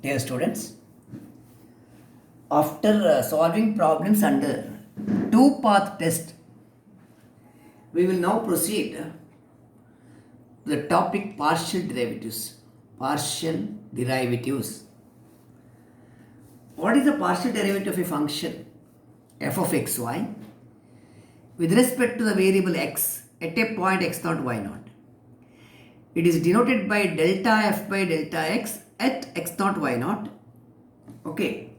Dear students, after solving problems under two path test, we will now proceed to the topic partial derivatives. Partial derivatives. What is the partial derivative of a function f of xy with respect to the variable x at a point x0 y0? It is denoted by delta f by delta x at x0 y0. Okay.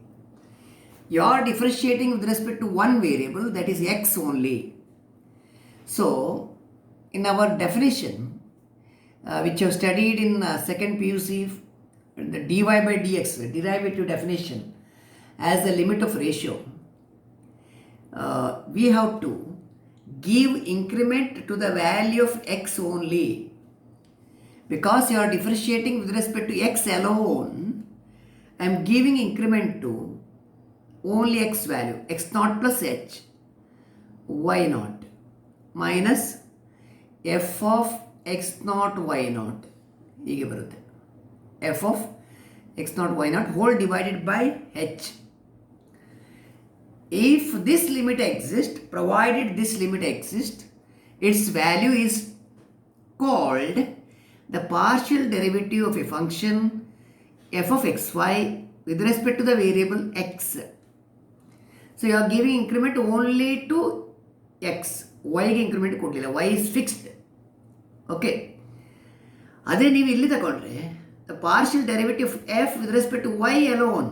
You are differentiating with respect to one variable, that is x only. So, in our definition, which you have studied in second PUC, the dy by dx, derivative definition, as the limit of ratio, we have to give increment to the value of x only. Because you are differentiating with respect to x alone, I am giving increment to only x value, x0 plus h, y0 minus f of x0 y0 ಹೀಗೆ ಬರುತ್ತೆ. f of x0 y0 whole divided by h. If this limit exists, provided this limit exists, its value is called the partial derivative of a function f of xy with respect to the variable x. So you are giving increment only to x. y ಗೆ increment ಕೊಡಲಿಲ್ಲ, y is fixed. Okay. ಅದೇ ನೀವು ಇಲ್ಲಿ ತಗೊಂಡ್ರೆ the partial derivative of f with respect to y alone,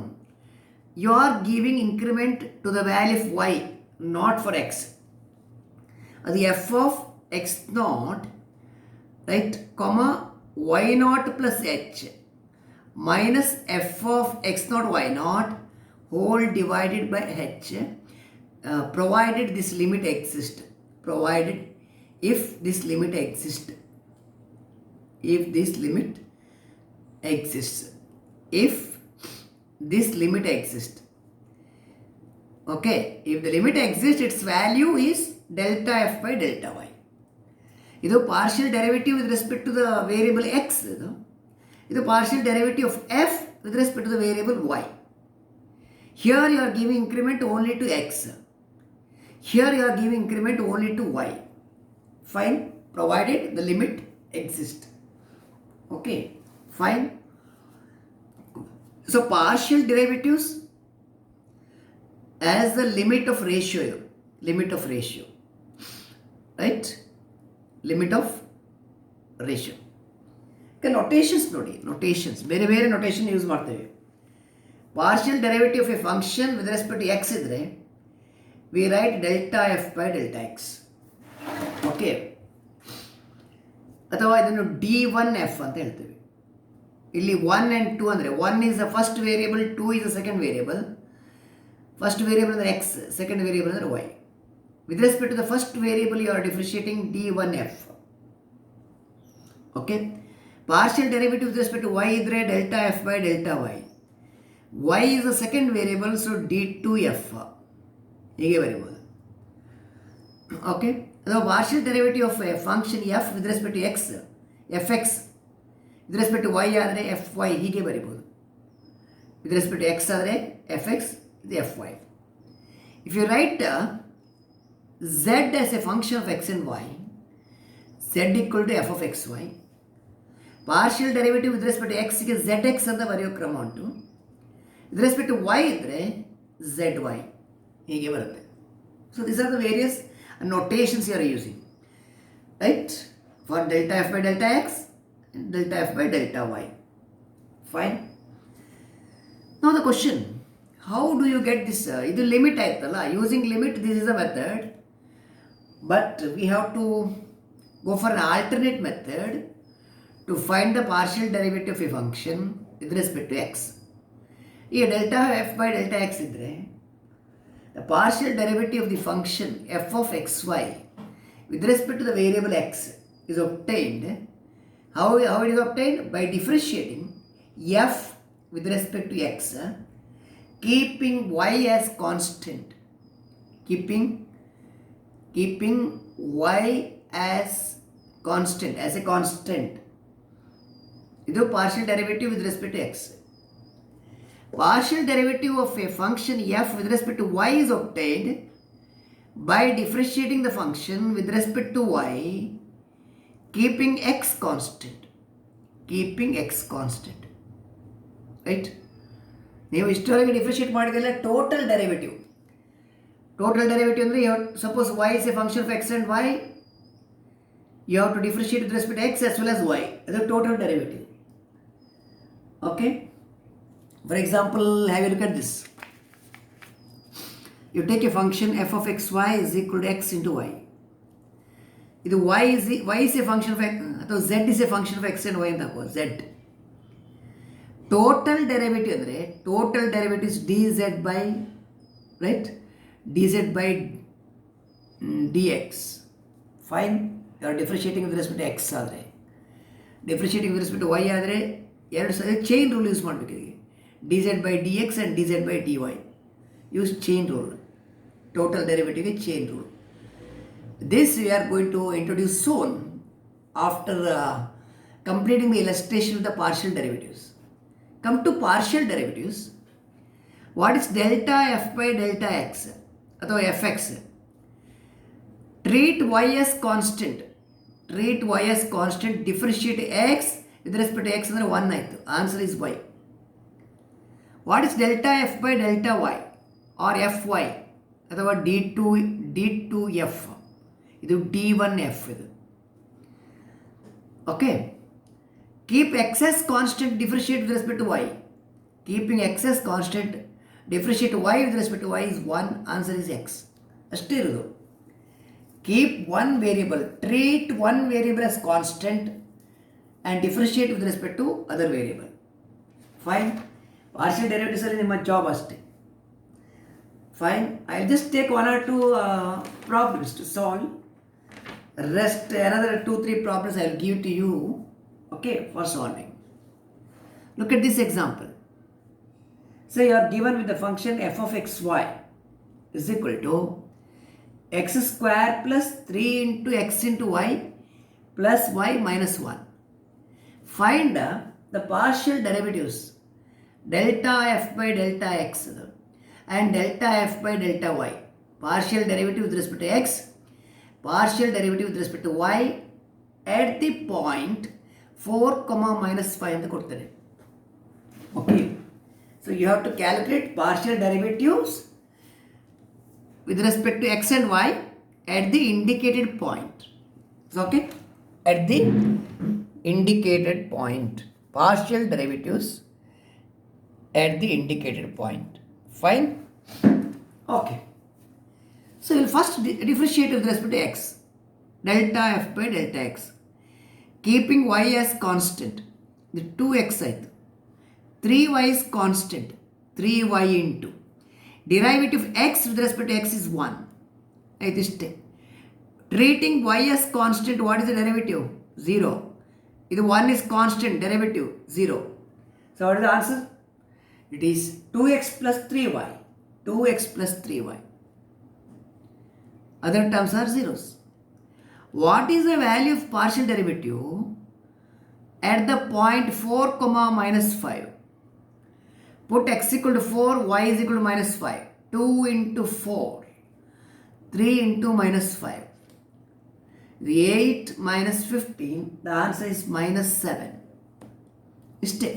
you are giving increment to the value of y, not for x. ಅದು f of x naught, right, comma y naught plus h minus f of x naught y naught whole divided by h, provided this limit exists. Provided if this limit exists. If this limit exists. If this limit exists. Okay. If the limit exists, its value is delta f by delta y. ಇದು partial derivative with respect to the variable x. ಇದು partial derivative of f with respect to the variable y. Here you are giving increment only to x. Here you are giving increment only to y. Fine. Provided the limit exists. Okay. Fine. So partial derivatives as the limit of ratio. Limit of ratio. Right? Limit of ratio. Notations ನೋಡಿ, notations ಬೇರೆ ಬೇರೆ notation use ಮಾಡ್ತೇವೆ. Partial derivative of a function with respect to x ಇದ್ದರೆ we write delta f by delta x. Okay. ಅಥವಾ ಇದನ್ನು d1f ಅಂತ ಹೇಳ್ತೇವೆ. ಇಲ್ಲಿ 1 and 2 ಅಂದರೆ 1 is the first variable, 2 is the second variable. First variable ಅಂದರೆ x, second variable ಅಂದರೆ y. With respect to the first variable, you are differentiating d1f. Okay. Partial derivative with respect to y idre delta f by delta y. Y is the second variable, so d2f. ಹೀಗೆ ಬರೀಬೋದು. Okay. So partial derivative of a function f with respect to x, fx with respect to y ಆದರೆ fy ಹೀಗೆ ಬರೀಬೋದು. With respect to x ಆದರೆ fx is fy. If you write z as a function of x and y, z equal to f of xy, partial derivative with respect to x ಗೆ zx ಅಂತ ಬರೆಯೋ ಕ್ರಮ ಉಂಟು. with respect to y ಇದ್ದರೆ zy ಹೀಗೆ ಬರುತ್ತೆ. So these are the various notations you are using, right, for delta f by delta x and delta f by delta y. Fine. Now the question, how do you get this? ಇದು limit ಆಯ್ತಲ್ಲ, using limit this is a method. But we have to go for an alternate method to find the partial derivative of a function with respect to x. Here delta f by delta x idre, the partial derivative of the function f of xy with respect to the variable x is obtained. How it is obtained? By differentiating f with respect to x, keeping y as constant. Keeping y as constant, ಇದು partial derivative with respect to x. Partial derivative of a function f with respect to y is obtained by differentiating the function with respect to y, keeping x constant. Keeping x constant. Right? ನೀವು ಇಷ್ಟೊಳಗೆ differentiate ಮಾಡಿದೆಲ್ಲ total derivative. Total derivative ಅಂದರೆ suppose y is a function of x and y, you have to differentiate with respect to x as well as y. ಅದು total derivative. Okay? For example, have a look at this. You take a function f of xy is equal to x into y. ಇದು y is a function of x ಅಥವಾ z is a function of x and y ಅಂತ ಹಾಕುವ z. Total derivative ಅಂದರೆ total derivative is dz by, right? dz by dx. Fine. You are differentiating with respect to x ಆದರೆ, differentiating with respect to y ಆದರೆ ಎರಡು ಸಲ chain rule use ಮಾಡಬೇಕು. ಈಗ dz by dx and dz by dy. Use chain rule. Total ಡೆರಿವೇಟಿವ್ಗೆ chain rule. This we are going to introduce soon after completing the illustration of the partial derivatives. Come to partial derivatives. What is delta f by delta x ಅಥವಾ fx? Treat y as constant. Treat y as constant. Differentiate x with respect to x ಅಂದರೆ 1 ಆಯಿತು. Answer is y. What is delta f by delta y or fy ಅಥವಾ d2f? ಇದು d1f ಇದು. Okay. Keep x as constant, differentiate with respect to y. Keeping x as constant, differentiate y with respect to y is 1. Answer is x. ಅಷ್ಟೇ ಇರೋದು. Keep one variable, treat one variable as constant and differentiate with respect to other variable. Fine. Partial derivatives ಅಲ್ಲಿ ನಿಮ್ಮ job ಅಷ್ಟೇ. Fine. I'll just take one or two problems to solve. Rest another 2-3 problems I will give to you, okay, for solving. Look at this example. So you are given with the function f of xy is equal to x square plus 3 into x into y plus y minus 1. Find the partial derivatives delta f by delta x and delta f by delta y. Partial derivative with respect to x, partial derivative with respect to y at the point 4, minus 5 ಅಂತ ಕೊಡ್ತಾರೆ. Okay. So you have to calculate partial derivatives with respect to x and y at the indicated point. Okay. At the indicated point. Partial derivatives at the indicated point. Fine. Okay. So we'll first differentiate with respect to x. Delta f by delta x. Keeping y as constant. The 2x ಆಯಿತು. 3y is constant. 3y into. Derivative of x with respect to x is 1. ಆಯಿತು ಇಷ್ಟೇ. Treating y as constant, what is the derivative? 0. ಇದು 1 is constant, derivative 0. So what is the answer? It is 2x plus 3y. 2x plus 3y. Other terms are zeros. What is the value of partial derivative at the point 4, minus 5? Put x equal to 4, y is equal to minus 5. 2 into 4. 3 into minus 5. The 8 minus 15, the answer is minus 7. Stay.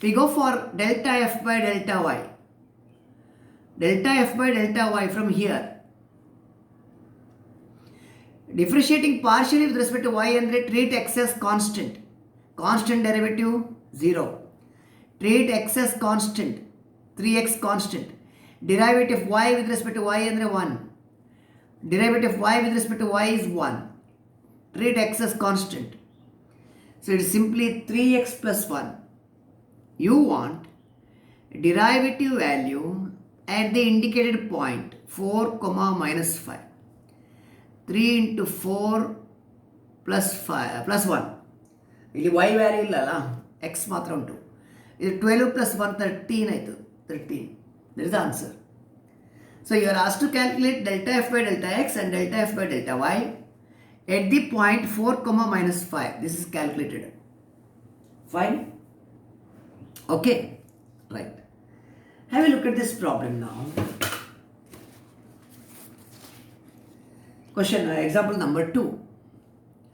We go for delta f by delta y. Delta f by delta y from here. Differentiating partially with respect to y and treat x as constant. Constant derivative 0. Treat x as constant. 3x constant. Derivative of y with respect to y and 1. Derivative of y with respect to y is 1. Treat x as constant. So it is simply 3x plus 1. You want derivative value at the indicated point 4, minus 5. 3 into 4 plus 5 plus 1. ಇಲ್ಲಿ y value ಇಲ್ಲಲ್ಲ, x ಮಾತ್ರ ಉಂಟು. ಇದು 12 plus 1 13 ಆಯಿತು. 13. That is the answer. So you are asked to calculate delta f by delta x and delta f by delta y at the point 4, minus 5. This is calculated. Fine. Okay. Right. Have a look at this problem now. Question, example number 2.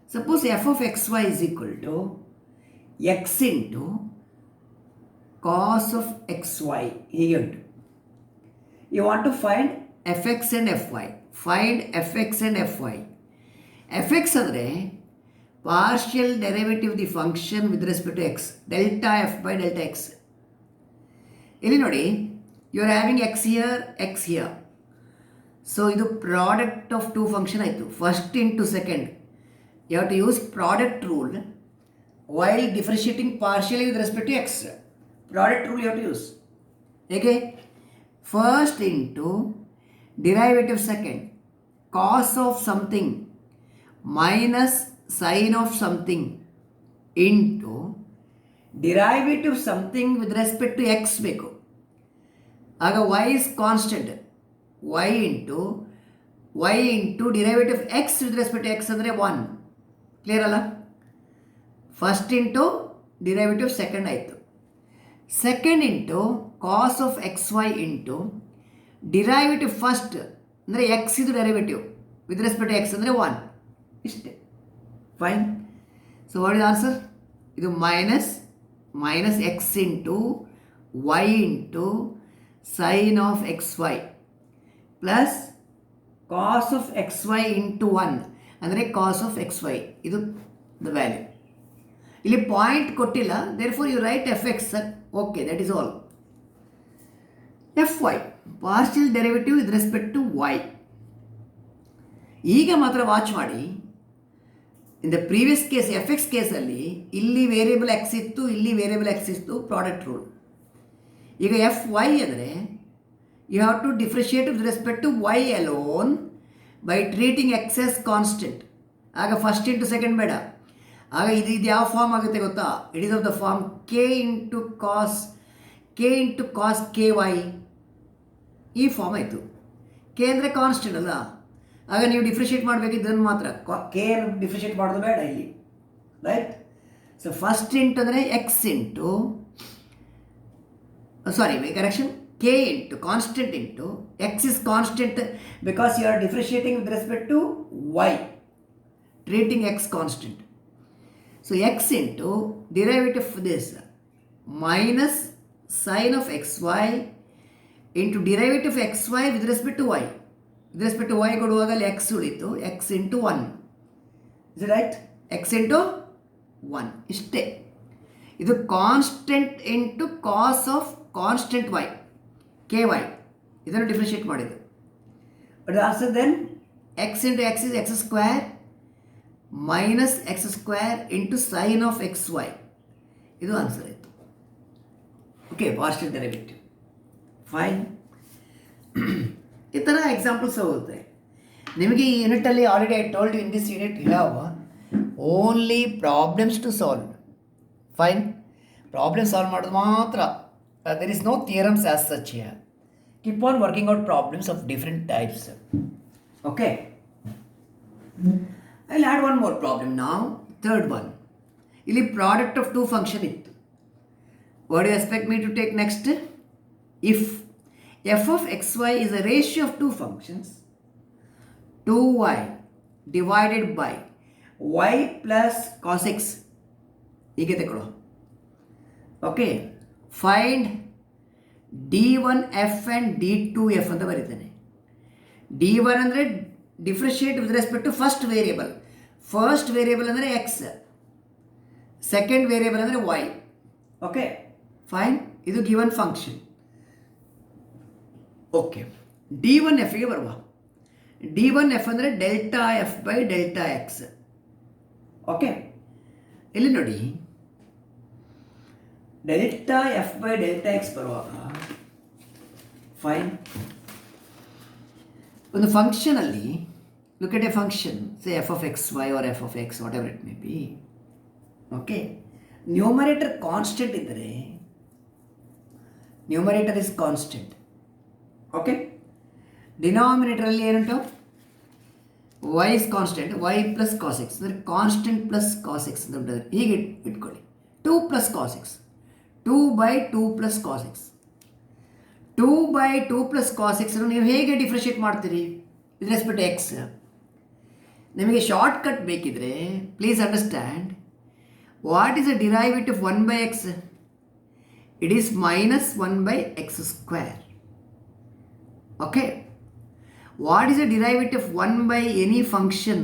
Suppose f of xy is equal to x into cos of xy. Here you want to find fx and fy. Find fx and fy. fx andre partial derivative of the function with respect to x. Delta f by delta x. Illi nodi, you are having x here. So, this is product of two functions. First into second. You have to use product rule while differentiating partially with respect to x. Product rule you have to use. Okay? First into derivative second. Cos of something minus sin of something into derivative something with respect to x ಬೇಕು. ಆಗ y is constant. y into derivative x with respect to x ಅಂದರೆ 1. Clear ಅಲ್ಲ? First into derivative second ಆಯಿತು. Second into cos of x y into derivative first ಅಂದರೆ x ಇದು derivative with respect to x ಅಂದರೆ 1. ಇಷ್ಟೇ. Fine. So what is answer? ಇದು minus x into y into sine of x y plus cos of x y into 1 ಅಂದರೆ cos of x y. ಇದು the value. ಇಲ್ಲಿ point ಕೊಟ್ಟಿಲ್ಲ, therefore you write f x. Okay, that is all. F y partial derivative with respect to y. ಈಗ ಮಾತ್ರ watch ಮಾಡಿ, in the previous case f x ಕೇಸಲ್ಲಿ ಇಲ್ಲಿ variable x ಇತ್ತು, ಇಲ್ಲಿ ವೇರಿಯಬಲ್ ಎಕ್ಸ್ ಇತ್ತು, ಪ್ರಾಡಕ್ಟ್ ರೂಲ್. ಈಗ f y ಅಂದರೆ you have to differentiate with respect to y alone by treating x as constant. ಆಗ ಫಸ್ಟ್ ಇಂಟು ಸೆಕೆಂಡ್ ಬೇಡ. ಆಗ ಇದು ಯಾವ ಫಾರ್ಮ್ ಆಗುತ್ತೆ ಗೊತ್ತಾ? It is of the form k into cos k Y. ಈ ಫಾರ್ಮ್ ಆಯಿತು. ಕೆ ಅಂದರೆ ಕಾನ್ಸ್ಟೆಂಟ್ ಅಲ್ಲ. ಆಗ ನೀವು ಡಿಫ್ರೆನ್ಷಿಯೇಟ್ ಮಾಡಬೇಕು ಇದನ್ನು ಮಾತ್ರ. ಕೆ ಡಿಫ್ರೆನ್ಷಿಯೇಟ್ ಮಾಡೋದು ಬೇಡ ಇಲ್ಲಿ. ರೈಟ್? ಸೊ ಫಸ್ಟ್ ಇಂಟು ಅಂದರೆ X into correction, k into constant into x is constant because you are differentiating with respect to y, treating x constant. So x into derivative of this minus sin of xy into derivative of xy with respect to y. With respect to y ಕೊಡುವಾಗಲ್ಲಿ x ಉಳಿತು, x into 1. Is it right? x into 1. ಇಷ್ಟೇ. ಇದು constant into cos of constant y. ky ಇದನ್ನು differentiate ಮಾಡಿದ್ದು. But answer then x into x is x square minus x square into sine of x y. ಇದು answer ಆಯಿತು. Okay, partial derivative. Fine. ಈ ಥರ examples ಹೋಗುತ್ತೆ ನಿಮಗೆ. ಈ ಯೂನಿಟಲ್ಲಿ already I told you in this unit you have only problems to solve. Fine. Problem solve ಮಾಡೋದು ಮಾತ್ರ. There is no theorems as such here. Keep on working out problems of different types. Okay. I'll add one more problem now. Third one. Illi product of two function ittu. What do you expect me to take next? If f of xy is a ratio of two functions, 2y divided by y plus cos x. ಹೀಗೆ ತಗೊಳ್ಳೋ. Okay. Find d1f and d2f ಅಂತ ಬರೀತಾನೆ. d1 ಅಂದರೆ differentiate with respect to first variable. First variable ಅಂದರೆ x, second variable ಅಂದರೆ y. Okay, fine. ಇದು given function. Okay, d1fಗೆ ಬರುವ. d1f ಅಂದರೆ delta f by delta x. Okay, ಇಲ್ಲಿ ನೋಡಿ, delta f by delta x ಬರುವಾಗ ಫೈನ್, ಒಂದು ಫಂಕ್ಷನಲ್ಲಿ look at a function, say f of x y or f of x whatever it may be. Okay, numerator constant ಇದ್ದರೆ numerator is constant. Okay, ಡಿನಾಮಿನೇಟರಲ್ಲಿ ಏನುಂಟು? Y is constant, y plus cos x ಅಂದರೆ constant plus cos x ಅಂತ ಉಂಟು. ಹೀಗೆ ಇಟ್ಕೊಳ್ಳಿ. 2 plus cos x, 2/2 plus cos x. 2/2 plus cos x ನೀವು ಹೇಗೆ ಡಿಫ್ರೆನ್ಷಿಯೇಟ್ ಮಾಡ್ತೀರಿ ವಿತ್ ರೆಸ್ಪೆಕ್ಟ್ ಟು ಎಕ್ಸ್? ನಿಮಗೆ ಶಾರ್ಟ್ ಕಟ್ ಬೇಕಿದ್ರೆ please understand what is the derivative 1/x? It is -1/x². Okay, what is the derivative 1 by any function?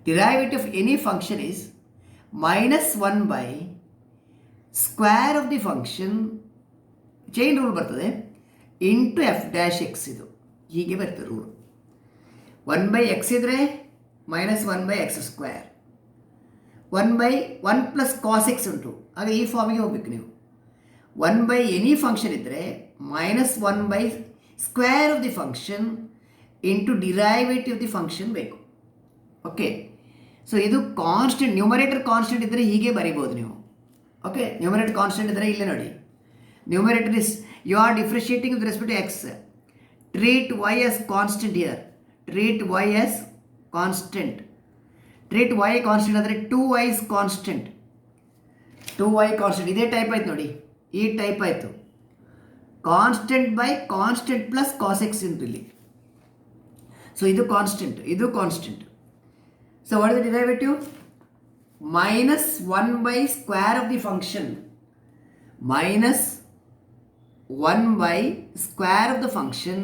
Derivative of any function is -1 by square of the function, chain rule ಬರ್ತದೆ, into f'(x). ಇದು ಹೀಗೆ ಬರ್ತದೆ rule. 1/x ಇದ್ರೆ -1/x². 1 plus cos X ಉಂಟು, ಆಗ ಈ ಫಾರ್ಮಿಗೆ ಹೋಗ್ಬೇಕು ನೀವು. 1 ಬೈ ಎನಿ ಫಂಕ್ಷನ್ ಇದ್ದರೆ -1 by square of the function into derivative of the function ಬೇಕು. ಓಕೆ, ಸೊ ಇದು ಕಾನ್ಸ್ಟೆಂಟ್, ನ್ಯೂಮರೇಟರ್ ಕಾನ್ಸ್ಟೆಂಟ್ ಇದ್ದರೆ ಹೀಗೆ ಬರಿಬೋದು ನೀವು. ಓಕೆ, ನ್ಯೂಮರೇಟರ್ ಕಾನ್ಸ್ಟೆಂಟ್ ಇದ್ದರೆ ಇಲ್ಲೇ ನೋಡಿ, numerator is you are differentiating with respect to x. Treat y as constant here, treat y as constant. Treat y constant ಅಂದರೆ 2y is constant. 2y constant ಇದೇ type ಆಯ್ತು ನೋಡಿ, ಈ ಟೈಪ್ ಆಯಿತು. Constant by constant plus cos x into ಇಲ್ಲಿ. So ಇದು constant, ಇದು constant. So what is the derivative? -1 by square of the function, -1 by square of the function,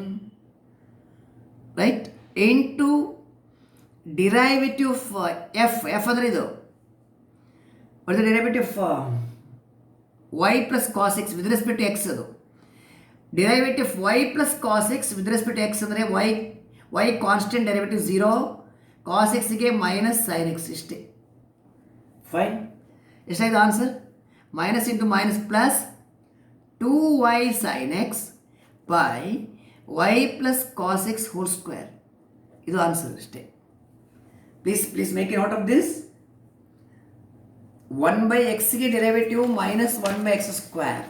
right, into derivative f ಅಂದರೆ ಇದು. What is the derivative y plus cos x with respect to x. ಅದು derivative y plus cos x with respect to x ಅಂದರೆ y constant, derivative 0, cos ಎಕ್ಸ್ಗೆ -sin x ಇಷ್ಟೇ. Fine, ಎಷ್ಟಾಯ್ತು answer? Minus into minus plus 2y sin x by y plus cos x whole square. ಇದು answer ಅಷ್ಟೇ. Please make a note of this. 1/xಗೆ derivative -1/x².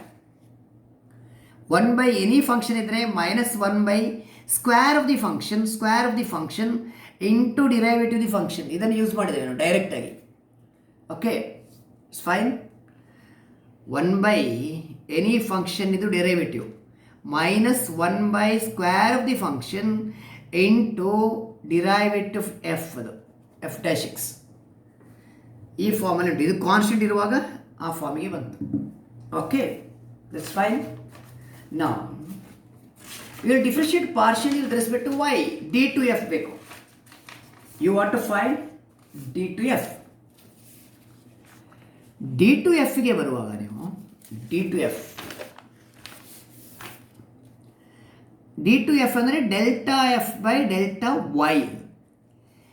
1 by any function ಇದ್ದರೆ -1 by square of the function into derivative the function. ಇದನ್ನು use ಮಾಡಿದ್ದೇವೆ ನಾವು ಡೈರೆಕ್ಟಾಗಿ. Okay, it's fine. 1 by any function ಇದು derivative, -1 by square of the function into derivative f, ಅದು f'(x). ಈ ಫಾರ್ಮಲ್ಲಿ ಉಂಟು. ಇದು ಕಾನ್ಸ್ಟೆಂಟ್ ಇರುವಾಗ ಆ ಫಾರ್ಮಿಗೆ ಬಂತು. Okay, that's fine. ನಾವು will differentiate partially with respect to y. d/f ಬೇಕು. You want to find d/f. d/fಗೆ ಬರುವಾಗ ನೀವು d/f ಅಂದರೆ ΔF/Δy.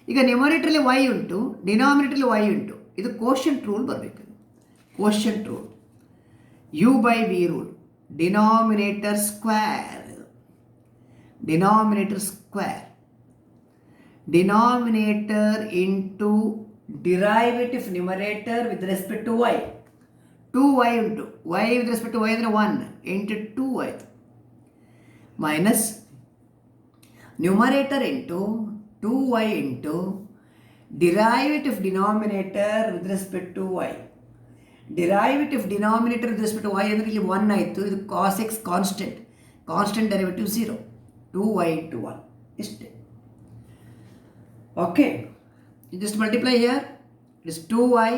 ಈಗ ನ್ಯೂಮರೇಟರಲ್ಲಿ y ಉಂಟು, ಡಿನಾಮಿನೇಟರಲ್ಲಿ y ಉಂಟು. ಇದು ಕೋಶಂಟ್ ರೂಲ್ ಬರಬೇಕು. Quotient rule, u/v rule. Denominator square into derivative numerator with respect to y. 2y ಉಂಟು, y with respect to y ಅಂದರೆ 1 into 2y minus numerator into 2y into derivative denominator with respect to y. Derivative denominator with respect to y ಅಂದರೆ ಇಲ್ಲಿ 1 ಆಯಿತು. ಇದು cause x constant derivative 0, 2y ಇಂಟು 1 ಇಷ್ಟೇ. Okay, just multiply here. It is 2y,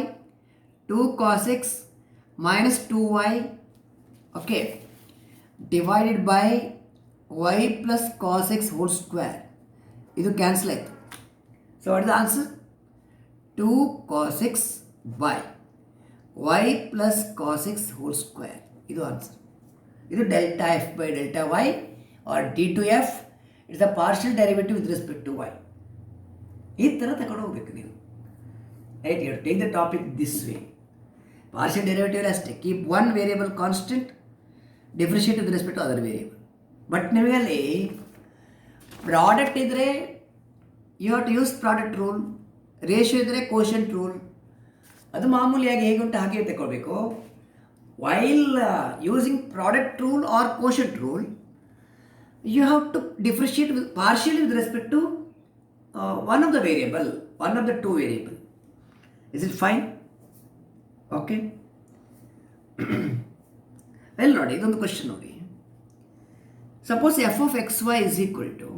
2 cos x minus 2y, okay, divided by y plus cos x whole square. ಇದು cancel ಆಯಿತು. So what is the answer? 2 cos x by y plus cos x whole square. ಇದು answer. ಇದು ΔF/Δy or d/f. It's the partial derivative with respect to y. ಈ ಥರ ತಗೊಂಡು ಹೋಗ್ಬೇಕು ನೀವು. Right, you take the topic this way. Partial derivative ಅಷ್ಟೇ, keep one variable constant, differentiate with respect to other variable. But ನಿಮಗಲ್ಲಿ product ಇದ್ದರೆ you have to use product rule, ratio ಇದ್ದರೆ quotient rule. ಅದು ಮಾಮೂಲಿಯಾಗಿ ಹೇಗುಂಟು ಹಾಗೆ ತಗೊಳ್ಬೇಕು. While using product rule or quotient rule, you have to differentiate with partially with respect to one of the variable, one of the two variable. Is it fine? Okay. ಅಲ್ಲಿ ನೋಡಿ, ಇದೊಂದು question ನೋಡಿ. Suppose f of x y is equal to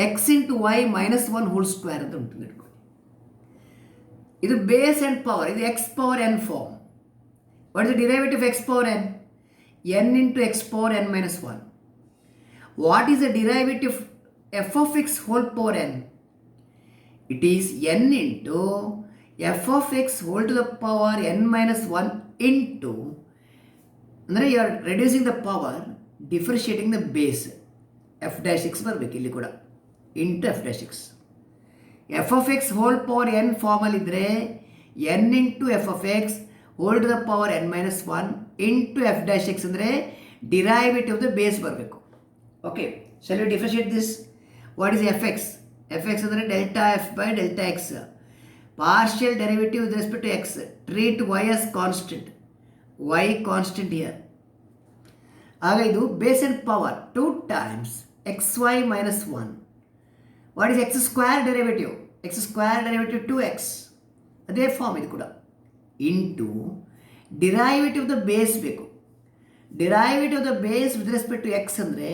x into y minus 1 whole square ಅಂತ ಉಂಟು ಇಟ್ಕೊಳ್ಳಿ. ಇದು base and power, ಇದು x power n form. What is the derivative x power n? N into x power n minus 1. What is the derivative f of x whole power n? It is n into f of x whole to the power n minus 1 into, ಅಂದರೆ you are reducing the power, differentiating the base. f dash x ಬರಬೇಕು ಇಲ್ಲಿ ಕೂಡ, into f dash x. f of x whole power n ಫಾರ್ಮಲ್ಲಿ ಇದ್ದರೆ n into f of x whole to the power n minus 1 into f dash x ಅಂದರೆ derivative the base ಬರಬೇಕು. Okay, shall we differentiate this? What is f x? fx ಅಂದರೆ delta f by delta x. Partial derivative with respect to x. Treat y as constant, y constant here. ಆಗ ಇದು base and power 2 times x y minus 1. What is x square derivative? X square derivative 2x, ಅದೇ form ಇದು ಕೂಡ, into derivative the base ಬೇಕು. Derivative the base with respect to x ಅಂದರೆ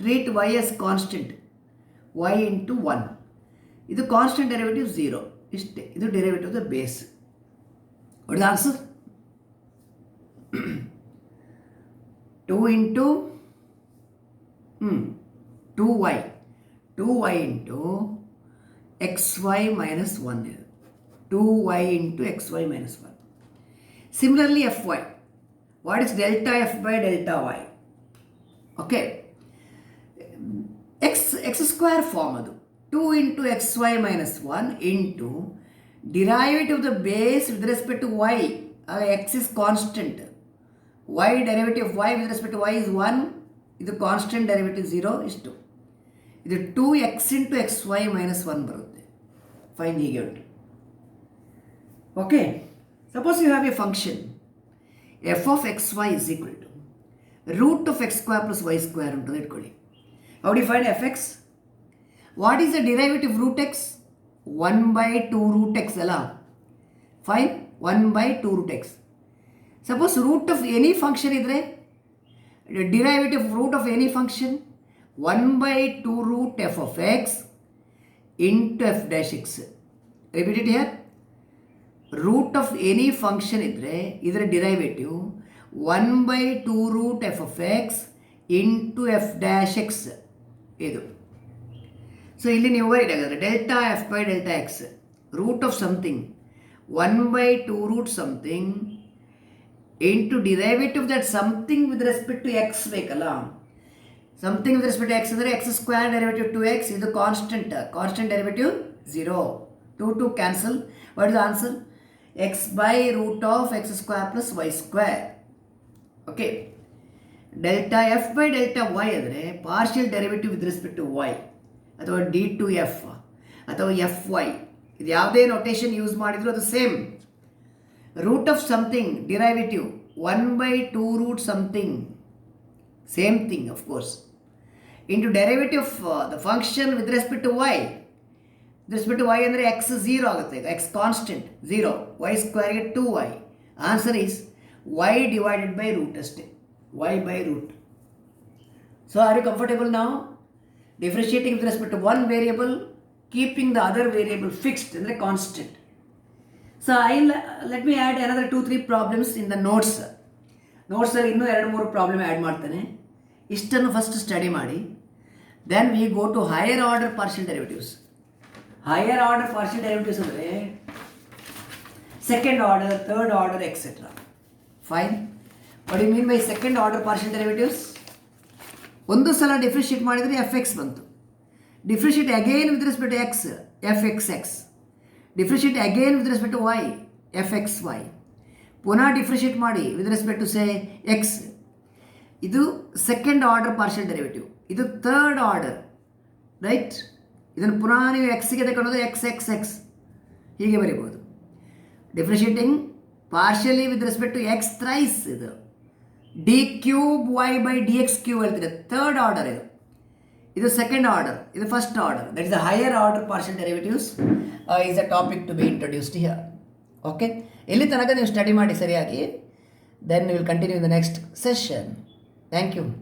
treat y as constant, y into 1. ಇದು constant derivative 0, ಇಷ್ಟೇ. ಇದು derivative the base. What is answer? 2 into 2y, 2y into xy minus 1 ಇದೆ. 2y into xy minus 1. Similarly fy, what is delta f by delta y? Okay, x square form ಅದು 2 into xy minus 1 into derivative of the base with respect to y. x is constant, y derivative of y with respect to y is 1, ಇದು constant derivative 0, ಇಷ್ಟು. ಇದು 2x into xy minus 1 ಬರುತ್ತೆ. Fine, ಹೀಗೆ ಉಂಟು. Okay, suppose you have a function f of x y is equal to root of x square plus y square ಅಂತ ಇಟ್ಕೊಳ್ಳಿ. How do you find fx? What is the derivative root x? 1 by 2 root x ಅಲ್ಲ. Fine, 1 by 2 root x. Suppose root of any function ಇದ್ರೆ, derivative root of any function 1 by 2 root f of x into f dash x. Repeat it here. Root of any function ಇದ್ರೆ ಇದರ derivative 1 by 2 root f of x into f dash x. ಇದು. So ಇಲ್ಲಿ ನೀವು ವೈಡ್ ಆಗಿದ್ರೆ delta f by delta x, root of something 1 by 2 root something into derivative that something with respect to x ಬೇಕಲ್ಲ. Something with respect to x ಅಂದರೆ x square derivative 2x, ಇದು constant, constant derivative 0, 2 cancel. What is the answer? X by root of x square plus y square. Okay, delta f by delta y ಅಂದರೆ partial derivative with respect to y, ಅಥವಾ d two f ಅಥವಾ f y, ಇದು ಯಾವುದೇ notation use ಮಾಡಿದ್ರು ಅದು same. Root of something derivative 1 by 2 root something, same thing of course, into derivative of the function with respect to y. With respect to y ಅಂದರೆ x 0 ಆಗುತ್ತೆ, x constant 0, y ಸ್ಕ್ವೇರ್ಗೆ 2y. Answer is y divided by root ಅಷ್ಟೇ, y by root. So are you comfortable now? Differentiating with respect to one variable, keeping the other variable fixed and constant. So let me add another 2-3 problems in the notes. Notes ಅಲ್ಲಿ ಇನ್ನೂ 2-3 problem add ಮಾಡ್ತಾನೆ. ಇಷ್ಟನ್ನು first study ಮಾಡಿ, then we go to higher order partial derivatives. Higher order partial derivatives ಅಂದರೆ second order, third order etcetera. Fine. What do you mean by second order partial derivatives? ಒಂದು ಸಲ differentiate ಮಾಡಿದರೆ f x ಬಂತು. Differentiate again with respect to x, f x x. Differentiate again with respect to y, f x y. ಪುನಃ differentiate ಮಾಡಿ with respect to say x. ಇದು second order partial derivative. ಇದು third order, right? ಇದನ್ನು ಪುನಃ ನೀವು ಎಕ್ಸ್ಗೆ ತಗೊಂಡೋದು x x x ಹೀಗೆ ಬರೀಬೋದು. Differentiating partially with respect to x thrice, ಇದು d cube y by d x cube ಹೇಳ್ತೀರ, ಥರ್ಡ್ ಆರ್ಡರ್ ಇದು. ಇದು ಸೆಕೆಂಡ್ ಆರ್ಡರ್, ಇದು first order. That is the higher order partial derivatives is a topic to be introduced here. Okay, ಎಲ್ಲಿ ತನಕ ನೀವು study ಮಾಡಿ ಸರಿಯಾಗಿ, Then we will continue in the next session. Thank you.